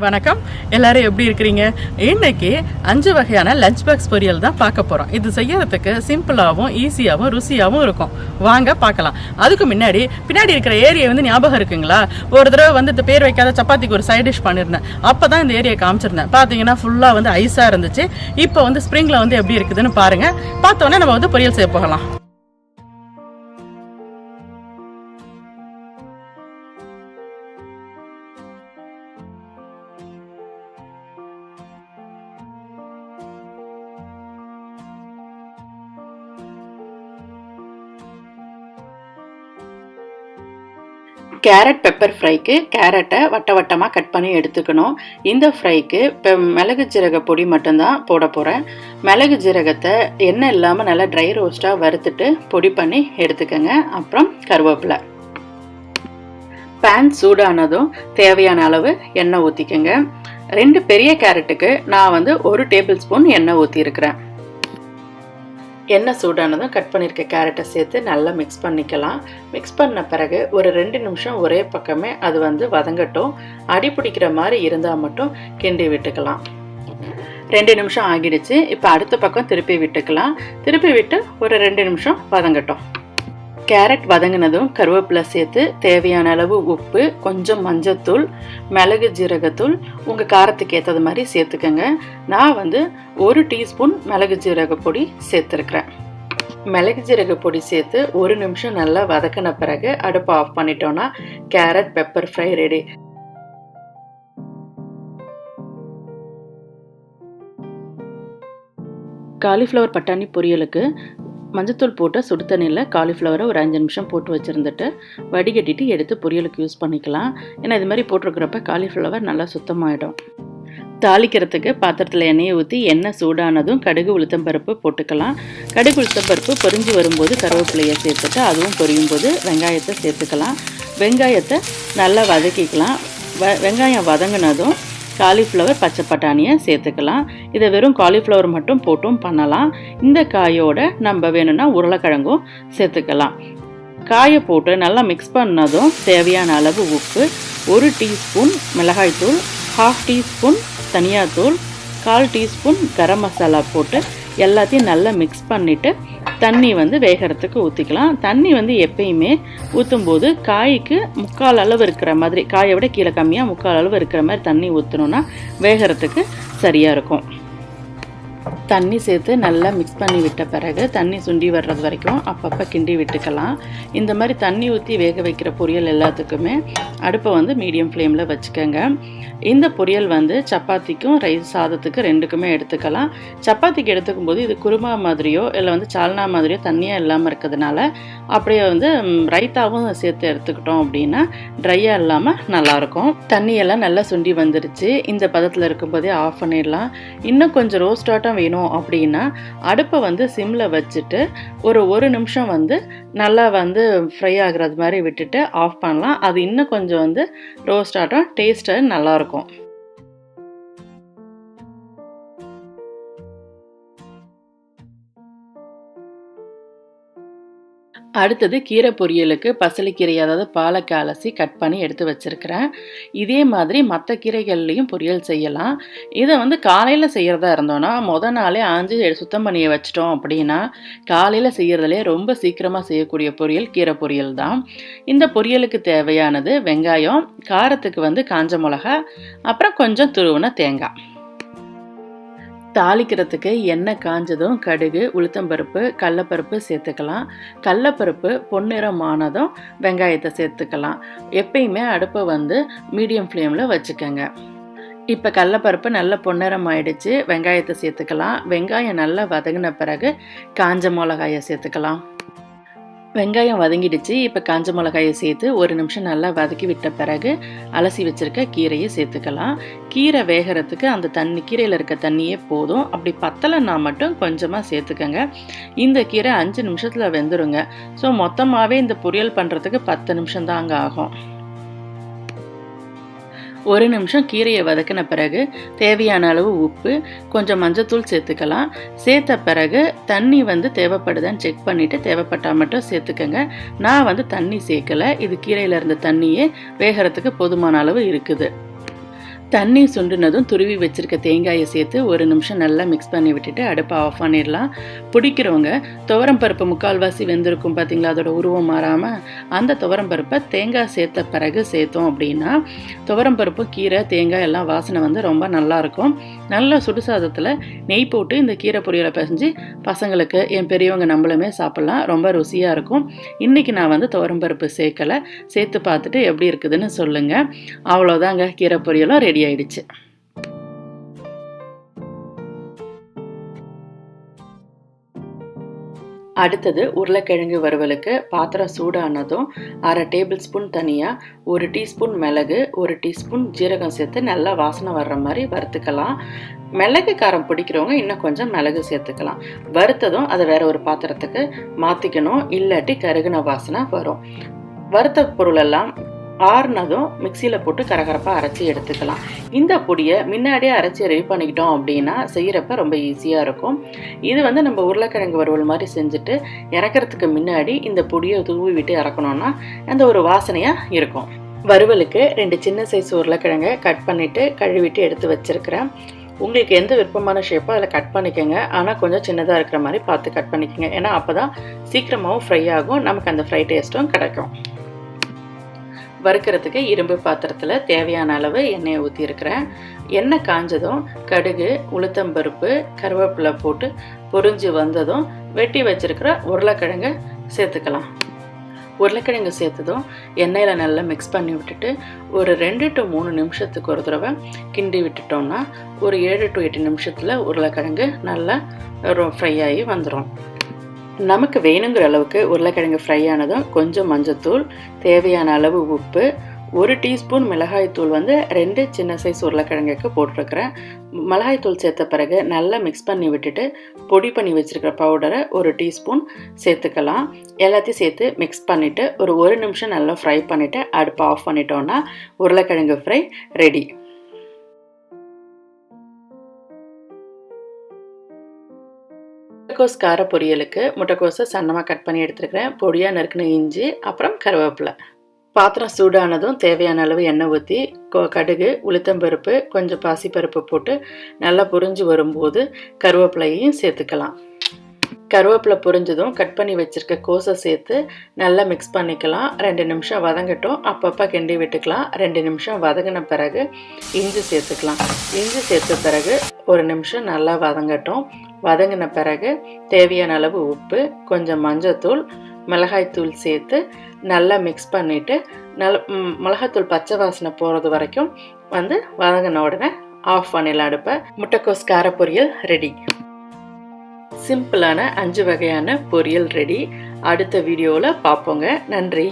வணக்கம், எல்லாரும் எப்படி இருக்கிறீங்க? இன்னைக்கு 5 வகையான லஞ்ச் பாக்ஸ் பொரியல் தான் பார்க்க போகிறோம். இது செய்யறதுக்கு சிம்பிளாகவும் ஈஸியாகவும் ருசியாகவும் இருக்கும். வாங்க பார்க்கலாம். அதுக்கு பின்னாடி இருக்கிற ஏரியா ஞாபகம் இருக்குங்களா? ஒரு தடவை இந்த பேர் வைக்காத சப்பாத்திக்கு ஒரு சைட் டிஷ் பண்ணியிருந்தேன். அப்போ தான் இந்த ஏரியா காமிச்சிருந்தேன். பார்த்தீங்கன்னா ஃபுல்லாக ஐஸாக இருந்துச்சு. இப்போ ஸ்ப்ரிங்கில் எப்படி இருக்குதுன்னு பாருங்கள். பார்த்தோன்னே நம்ம பொரியல் செய்ய போகலாம். கேரட் பெப்பர் ஃப்ரைக்கு கேரட்டை வட்டமாக கட் பண்ணி எடுத்துக்கணும். இந்த ஃப்ரைக்கு இப்போ மிளகு ஜீரக பொடி மட்டும்தான் போட போகிறேன். மிளகு ஜீரகத்தை எண்ணெய் இல்லாமல் நல்லா ட்ரை ரோஸ்ட்டாக வறுத்துட்டு பொடி பண்ணி எடுத்துக்கோங்க. அப்புறம் கருவேப்பிலை. பேன் சூடானதும் தேவையான அளவு எண்ணெய் ஊற்றிக்கோங்க. 2 பெரிய கேரட்டுக்கு நான் 1 டேபிள் ஸ்பூன் எண்ணெய் ஊற்றிருக்கிறேன். எண்ணெய் சூடானதும் கட் பண்ணியிருக்க கேரட்டை சேர்த்து நல்லா மிக்ஸ் பண்ணிக்கலாம். மிக்ஸ் பண்ண பிறகு ஒரு 2 நிமிஷம் ஒரே பக்கமே அது வதங்கட்டும். அடி பிடிக்கிற மாதிரி இருந்தால் மட்டும் கிண்டி விட்டுக்கலாம். 2 நிமிஷம் ஆகிடுச்சு. இப்போ அடுத்த பக்கம் திருப்பி விட்டுக்கலாம். திருப்பி விட்டு ஒரு 2 நிமிஷம் வதங்கட்டும். கேரட் வதங்கினதும் கருவேப்பிலை சேர்த்து தேவையான அளவு உப்பு, கொஞ்சம் மஞ்சத்தூள், மிளகு ஜீரகத்தூள் உங்கள் காரத்துக்கு ஏற்றது மாதிரி சேர்த்துக்கோங்க. நான் 1 டீஸ்பூன் மிளகு ஜீரக பொடி சேர்த்துருக்குறேன். மிளகு ஜீரக பொடி சேர்த்து 1 நிமிஷம் நல்லா வதக்கின பிறகு அடுப்பை ஆஃப் பண்ணிட்டோன்னா carrot pepper fry ready. Cauliflower பட்டாணி பொரியலுக்கு மஞ்சத்தூள் போட்டு சுடு தண்ணியில் காலிஃப்ளவரை ஒரு 5 நிமிஷம் போட்டு வச்சுருந்துட்டு வடிகட்டிட்டு எடுத்து பொரியலுக்கு யூஸ் பண்ணிக்கலாம். ஏன்னா இது மாதிரி போட்டிருக்கிறப்ப காலிஃப்ளவர் நல்லா சுத்தமாகிடும். தாளிக்கிறதுக்கு பாத்திரத்தில் எண்ணெயை ஊற்றி எண்ணெய் சூடானதும் கடுகு உளுத்தம்பருப்பு போட்டுக்கலாம். கடுகு உளுத்தம்பருப்பு பொரிஞ்சு வரும்போது கருவேப்பிலையை சேர்த்துட்டு அதுவும் பொரியும் போது வெங்காயத்தை சேர்த்துக்கலாம். வெங்காயத்தை நல்லா வதக்கிக்கலாம். வெங்காயம் வதங்கினதும் காலிஃப்ளவர் பச்சை பட்டாணியை சேர்த்துக்கலாம். இதை வெறும் காலிஃப்ளவர் மட்டும் போட்டும் பண்ணலாம். இந்த காயோட நம்ம வேணும்னா உருளைக்கிழங்கும் சேர்த்துக்கலாம். காயை போட்டு நல்லா மிக்ஸ் பண்ணதும் தேவையான அளவு உப்பு, 1 டீஸ்பூன் மிளகாய்த்தூள், 1/2 டீஸ்பூன் தனியாத்தூள், 1/4 டீஸ்பூன் கரம் மசாலா போட்டு எல்லாத்தையும் நல்லா மிக்ஸ் பண்ணிவிட்டு தண்ணி வேகிறதுக்கு ஊற்றிக்கலாம். தண்ணி எப்பயுமே ஊற்றும்போது காய்க்கு 3/4 அளவு இருக்கிற மாதிரி, காயை விட கீழே கம்மியாக 3/4 அளவு இருக்கிற மாதிரி தண்ணி ஊற்றணுன்னா வேகிறதுக்கு சரியாக இருக்கும். தண்ணி சேர்த்து நல்லா மிக்ஸ் பண்ணி விட்ட பிறகு தண்ணி சுண்டி வர்றது வரைக்கும் அப்பப்போ கிண்டி விட்டுக்கலாம். இந்த மாதிரி தண்ணி ஊற்றி வேக வைக்கிற பொரியல் எல்லாத்துக்குமே அடுப்பை மீடியம் ஃப்ளேமில் வச்சுக்கோங்க. இந்த பொரியல் சப்பாத்திக்கும் ரைஸ் சாதத்துக்கு 2க்குமே எடுத்துக்கலாம். சப்பாத்திக்கு எடுத்துக்கும் போது இது குருமா மாதிரியோ இல்லை சால்னா மாதிரியோ தண்ணியாக இல்லாமல் இருக்கிறதுனால அப்படியே ரைத்தாவும் சேர்த்து எடுத்துக்கிட்டோம் அப்படின்னா ட்ரையாக இல்லாமல் நல்லாயிருக்கும். தண்ணியெல்லாம் நல்லா சுண்டி வந்துருச்சு. இந்த பதத்தில் இருக்கும்போதே ஆஃப் பண்ணிடலாம். இன்னும் கொஞ்சம் ரோஸ்டாட்டம் வேணும் அப்படின்னா அடுப்பை சிம்மில் வச்சுட்டு ஒரு 1 நிமிஷம் நல்லா ஃப்ரை ஆகுறது மாதிரி விட்டுட்டு ஆஃப் பண்ணலாம். அது இன்னும் கொஞ்சம் ரோஸ்ட் ஆட்டம் டேஸ்ட்டு நல்லாயிருக்கும். அடுத்தது கீரை பொரியலுக்கு பசலைக்கீரை, அதாவது பாலக்காய் அலசி கட் பண்ணி எடுத்து வச்சுருக்கிறேன். இதே மாதிரி மற்ற கீரைகள்லையும் பொரியல் செய்யலாம். இதை காலையில் செய்கிறதா இருந்தோன்னா நாளே ஆஞ்சு சுத்தம் பண்ணி வச்சிட்டோம் அப்படின்னா காலையில் செய்கிறதுலே ரொம்ப சீக்கிரமாக செய்யக்கூடிய பொரியல் கீரை பொரியல் தான். இந்த பொரியலுக்கு தேவையானது வெங்காயம், காரத்துக்கு காஞ்ச மிளகா, அப்புறம் கொஞ்சம் துருவின தேங்காய். தாளிக்கிறதுக்கு எண்ணெய் காஞ்சதும் கடுகு, உளுத்தம்பருப்பு, கடலப்பருப்பு சேர்த்துக்கலாம். கடலப்பருப்பு பொன்னிறம் ஆனதும் வெங்காயத்தை சேர்த்துக்கலாம். எப்பயுமே அடுப்பை மீடியம் ஃப்ளேமில் வச்சுக்கோங்க. இப்போ கடலப்பருப்பு நல்ல பொன்னிறம் ஆயிடுச்சு. வெங்காயத்தை சேர்த்துக்கலாம். வெங்காயம் நல்லா வதங்கின பிறகு காஞ்ச மிளகாயை சேர்த்துக்கலாம். வெங்காயம் வதங்கிடுச்சு. இப்போ காஞ்ச மிளகாயை சேர்த்து 1 நிமிஷம் நல்லா வதக்கி விட்ட பிறகு அலசி வச்சுருக்க கீரையை சேர்த்துக்கலாம். கீரை வேகிறதுக்கு அந்த தண்ணி, கீரையில் இருக்க தண்ணியே போதும். அப்படி பத்தலைன்னா மட்டும் கொஞ்சமாக சேர்த்துக்கங்க. இந்த கீரை 5 நிமிஷத்தில் வெந்துருங்க. ஸோ மொத்தமாகவே இந்த பொரியல் பண்ணுறதுக்கு 10 நிமிஷம் தாங்க ஆகும். 1 நிமிஷம் கீரையை வதக்கின பிறகு தேவையான அளவு உப்பு, கொஞ்சம் மஞ்சத்தூள் சேர்த்துக்கலாம். சேர்த்த பிறகு தண்ணி தேவைப்படுதான்னு செக் பண்ணிவிட்டு தேவைப்பட்டால் மட்டும் சேர்த்துக்கங்க. நான் தண்ணி சேர்க்கலை. இது கீரையில் இருந்த தண்ணியே வேகிறதுக்கு போதுமான அளவு இருக்குது. தண்ணி சுண்டுனதும் துருவி வச்சுருக்க தேங்காயை சேர்த்து ஒரு நிமிஷம் நல்லா மிக்ஸ் பண்ணி விட்டுட்டு அடுப்பை ஆஃப் பண்ணிடலாம். பிடிக்கிறவங்க துவரம் பருப்பு முக்கால்வாசி வெந்திருக்கும் பார்த்திங்களா, அதோட உருவம் மாறாமல் அந்த துவரம் பருப்பை தேங்காய் சேர்த்த பிறகு சேர்த்தோம் அப்படின்னா துவரம் பருப்பு, கீரை, தேங்காய் எல்லாம் வாசனை வந்து ரொம்ப நல்லாயிருக்கும். நல்லா சுடுசாதத்தில் நெய் போட்டு இந்த கீரை பொரியலை பிசைஞ்சு பசங்களுக்கு, என் பெரியவங்க நம்மளுமே சாப்பிட்லாம். ரொம்ப ருசியாக இருக்கும். இன்றைக்கி நான் வந்து துவரம் பருப்பு சேர்க்கலை. சேர்த்து பார்த்துட்டு எப்படி இருக்குதுன்னு சொல்லுங்கள். அவ்வளோதாங்க, கீரை பொரியலும் ரெடி ஆயிடுச்சு. அடுத்தது உருளைக்கிழங்கு வறுவலுக்கு பாத்திரம் சூடானதும் 1/2 டேபிள் ஸ்பூன் தனியா, 1 டீஸ்பூன் மிளகு, 1 டீஸ்பூன் ஜீரகம் சேர்த்து நல்லா வாசனை வர்ற மாதிரி வறுத்துக்கலாம். மிளகு காரம் பிடிக்கிறவங்க இன்னும் கொஞ்சம் மிளகு சேர்த்துக்கலாம். வறுத்ததும் அதை வேற ஒரு பாத்திரத்துக்கு மாற்றிக்கணும், இல்லாட்டி கருகின வாசனை வரும். வறுத்த பொருளெல்லாம் ஆறுனதும் மிக்சியில் போட்டு கரகரப்பாக அரைச்சி எடுத்துக்கலாம். இந்த பொடியை முன்னாடியே அரைச்சி ரெடி பண்ணிக்கிட்டோம் அப்படின்னா செய்கிறப்ப ரொம்ப ஈஸியாக இருக்கும். இது வந்து நம்ம உருளைக்கிழங்கு வறுவல் மாதிரி செஞ்சுட்டு இறக்கிறதுக்கு முன்னாடி இந்த பொடியை தூவி விட்டு இறக்கணும்னா அந்த ஒரு வாசனையாக இருக்கும். வறுவலுக்கு 2 சின்ன சைஸ் உருளைக்கிழங்கை கட் பண்ணிவிட்டு கழுவிட்டு எடுத்து வச்சுருக்கிறேன். உங்களுக்கு எந்த விருப்பமான ஷேப்போ அதில் கட் பண்ணிக்கோங்க. ஆனால் கொஞ்சம் சின்னதாக இருக்கிற மாதிரி பார்த்து கட் பண்ணிக்கோங்க. ஏன்னா அப்போ தான் சீக்கிரமாகவும் ஃப்ரை ஆகும், நமக்கு அந்த ஃப்ரை டேஸ்ட்டும் கிடைக்கும். வறுக்கிறதுக்கு இரும்பு பாத்திரத்தில் தேவையான அளவு எண்ணெயை ஊற்றிருக்கிறேன். எண்ணெய் காஞ்சதும் கடுகு, உளுத்தம்பருப்பு, கருவேப்பிலை போட்டு பொரிஞ்சு வந்ததும் வெட்டி வச்சுருக்கிற உருளைக்கிழங்கு சேர்த்துக்கலாம். உருளைக்கிழங்கு சேர்த்ததும் எண்ணெயில் நல்லா மிக்ஸ் பண்ணி விட்டுட்டு ஒரு 2 to 3 நிமிஷத்துக்கு ஒரு தடவை கிண்டி விட்டுட்டோம்னா ஒரு 7 to 8 நிமிஷத்தில் உருளைக்கிழங்கு நல்லா ஃப்ரை ஆகி வந்துடும். நமக்கு வேணுங்கிற அளவுக்கு உருளைக்கிழங்கு ஃப்ரை ஆனதும் கொஞ்சம் மஞ்சத்தூள், தேவையான அளவு உப்பு, 1 டீஸ்பூன் மிளகாய்த்தூள் வந்து 2 சின்ன சைஸ் உருளைக்கிழங்குக்கு போட்டிருக்கிறேன். மிளகாய்த்தூள் சேர்த்த பிறகு நல்லா மிக்ஸ் பண்ணி விட்டுட்டு பொடி பண்ணி வச்சுருக்கிற பவுடரை 1 டீஸ்பூன் சேர்த்துக்கலாம். எல்லாத்தையும் சேர்த்து மிக்ஸ் பண்ணிவிட்டு ஒரு 1 நிமிஷம் நல்லா ஃப்ரை பண்ணிவிட்டு அடுப்பை ஆஃப் பண்ணிட்டோன்னா உருளைக்கிழங்கு ஃப்ரை ரெடி. முட்டைக்கோஸ் கார பொரியலுக்கு முட்டைக்கோஸை சன்னமாக கட் பண்ணி எடுத்துருக்கிறேன். பொடியாக நறுக்கின இஞ்சி, அப்புறம் கருவேப்பிலை. பாத்திரம் சூடானதும் தேவையான அளவு எண்ணெய் ஊற்றி கடுகு, உளுத்தம்பருப்பு, கொஞ்சம் பாசிப்பருப்பு போட்டு நல்லா பொரிஞ்சு வரும்போது கருவேப்பிலையும் சேர்த்துக்கலாம். கருவேப்பிலை பொரிஞ்சதும் கட் பண்ணி வச்சுருக்க கோஸை சேர்த்து நல்லா மிக்ஸ் பண்ணிக்கலாம். 2 நிமிஷம் வதங்கட்டும், அப்பப்போ கிண்டி விட்டுக்கலாம். 2 நிமிஷம் வதங்கின பிறகு இஞ்சி சேர்த்துக்கலாம். இஞ்சி சேர்த்த பிறகு 1 நிமிஷம் நல்லா வதங்கட்டும். வதங்கின பிறகு தேவையான அளவு உப்பு, கொஞ்சம் மஞ்சத்தூள், மிளகாய்த்தூள் சேர்த்து நல்லா மிக்ஸ் பண்ணிவிட்டு மிளகாய்த்தூள் பச்சை வாசனை போகிறது வரைக்கும் வந்து வதங்கின உடனே ஆஃப் பண்ணிடலாம் அடுப்பை. முட்டைக்கோஸ் கார பொரியல் ரெடி. சிம்பிளான 5 வகையான பொரியல் ரெடி. அடுத்த வீடியோவில் பார்ப்போங்க. நன்றி.